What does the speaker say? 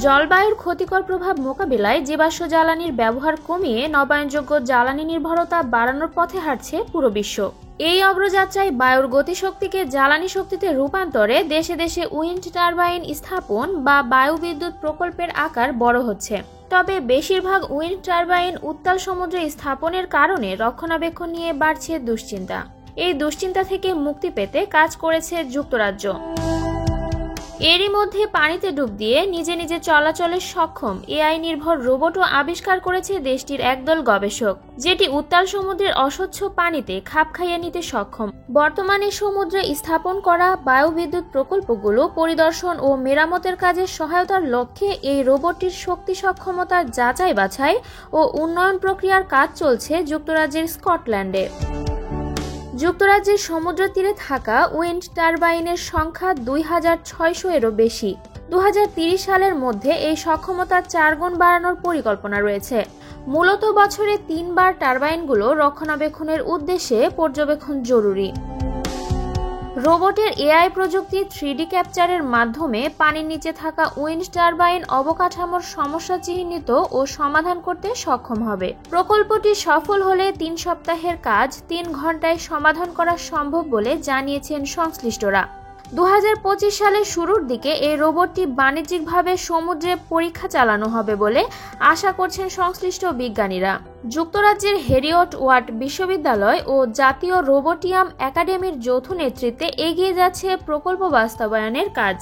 জলবায়ুর ক্ষতিকর প্রভাব মোকাবিলায় জীবাশ্ম জ্বালানির ব্যবহার কমিয়ে নবায়নযোগ্য জ্বালানি নির্ভরতা বাড়ানোর পথে হাঁটছে পুরো বিশ্ব। এই অগ্রযাত্রায় বায়ুর গতিশক্তিকে জ্বালানি শক্তিতে রূপান্তরে দেশে দেশে উইন্ড টারবাইন স্থাপন বা বায়ুবিদ্যুৎ প্রকল্পের আকার বড় হচ্ছে। তবে বেশিরভাগ উইন্ড টারবাইন উত্তাল সমুদ্রে স্থাপনের কারণে রক্ষণাবেক্ষণ নিয়ে বাড়ছে দুশ্চিন্তা। এই দুশ্চিন্তা থেকে মুক্তি পেতে কাজ করেছে যুক্তরাজ্য। এরই মধ্যে পানিতে ডুব দিয়ে নিজে নিজে চলাচলে সক্ষম এআই নির্ভর রোবটও আবিষ্কার করেছে দেশটির একদল গবেষক, যেটি উত্তাল সমুদ্রের অস্বচ্ছ পানিতে খাপ খাইয়ে নিতে সক্ষম। বর্তমানে সমুদ্রে স্থাপন করা বায়ুবিদ্যুৎ প্রকল্পগুলো পরিদর্শন ও মেরামতের কাজে সহায়তার লক্ষ্যে এই রোবটটির শক্তি সক্ষমতার যাচাই বাছাই ও উন্নয়ন প্রক্রিয়ার কাজ চলছে যুক্তরাজ্যের স্কটল্যান্ডে। যুক্তরাজ্যের সমুদ্র তীরে থাকা উইন্ড টারবাইনের সংখ্যা 2600-এরও বেশি। 2030 সালের মধ্যে এই সক্ষমতা 4 গুণ বাড়ানোর পরিকল্পনা রয়েছে। মূলত বছরে 3 বার টারবাইনগুলো রক্ষণাবেক্ষণের উদ্দেশ্যে পর্যবেক্ষণ জরুরি। রোবটের এআই প্রযুক্তি 3D ক্যাপচারের মাধ্যমে পানির নিচে থাকা উইন্ড টারবাইন অবকাঠামোর সমস্যা চিহ্নিত ও সমাধান করতে সক্ষম হবে। প্রকল্পটি সফল হলে 3 সপ্তাহের কাজ 3 ঘন্টায় সমাধান করা সম্ভব বলে জানিয়েছেন সংশ্লিষ্টরা। 2025 সালের শুরুর দিকে এই রোবটটি বাণিজ্যিকভাবে সমুদ্রে পরীক্ষা চালানো হবে বলে আশা করছেন সংশ্লিষ্ট বিজ্ঞানীরা। যুক্তরাজ্যের হেরিয়ট ওয়াট বিশ্ববিদ্যালয় ও জাতীয় রোবোটিয়াম একাডেমির যৌথ নেতৃত্বে এগিয়ে যাচ্ছে প্রকল্প বাস্তবায়নের কাজ।